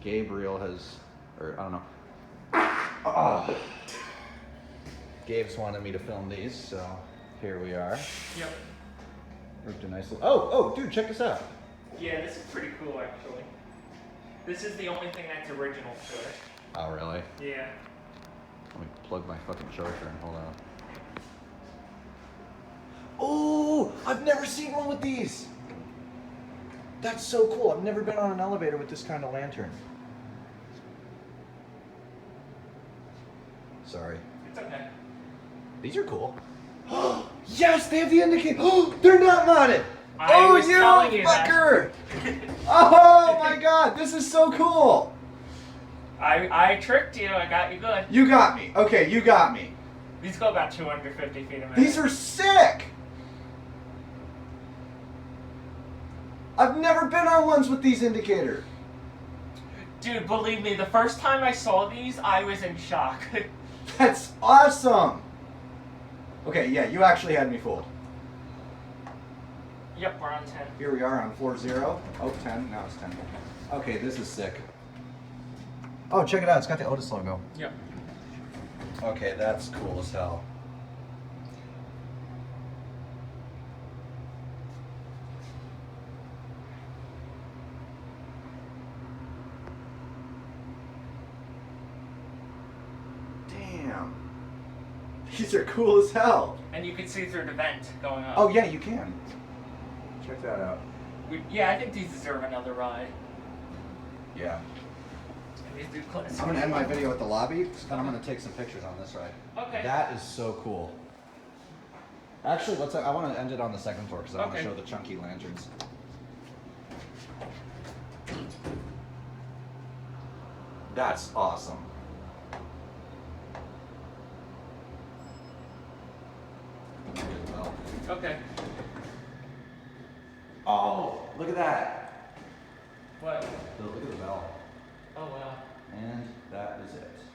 Gabriel has, or I don't know. Oh. Gabe's wanted me to film these, so here we are. Yep. Ripped a nice little. Oh, dude, check this out. Yeah, this is pretty cool actually. This is the only thing that's original to it. Oh, really? Yeah. Let me plug my fucking charger in. Hold on. Oh, I've never seen one with these. That's so cool. I've never been on an elevator with this kind of lantern. Sorry. It's okay. These are cool. Yes, they have the indicator. Oh, they're not mounted. I was telling you fucker. Oh my god, this is so cool. I tricked you. I got you good. You got me. Okay, you got me. These go about 250 feet a minute. These are sick. I've never been on ones with these indicators. Dude, believe me, the first time I saw these, I was in shock. That's awesome. Okay, yeah, you actually had me fooled. Yep, we're on 10. Here we are on floor 0. Oh, 10. Now it's 10. Okay, this is sick. Oh, check it out. It's got the Otis logo. Yep. Okay, that's cool as hell. Damn. These are cool as hell. And you can see through the vent going up. Oh, yeah, you can. Check that out. Yeah, I think these deserve another ride. Yeah. And these do class. I'm going to end my video at the lobby, and I'm going to take some pictures on this ride. Okay. That is so cool. Actually, I want to end it on the second floor because I want to Okay. show the chunky lanterns. That's awesome. Okay. Oh, look at that. What? Look at the bell. Oh, wow. And that is it.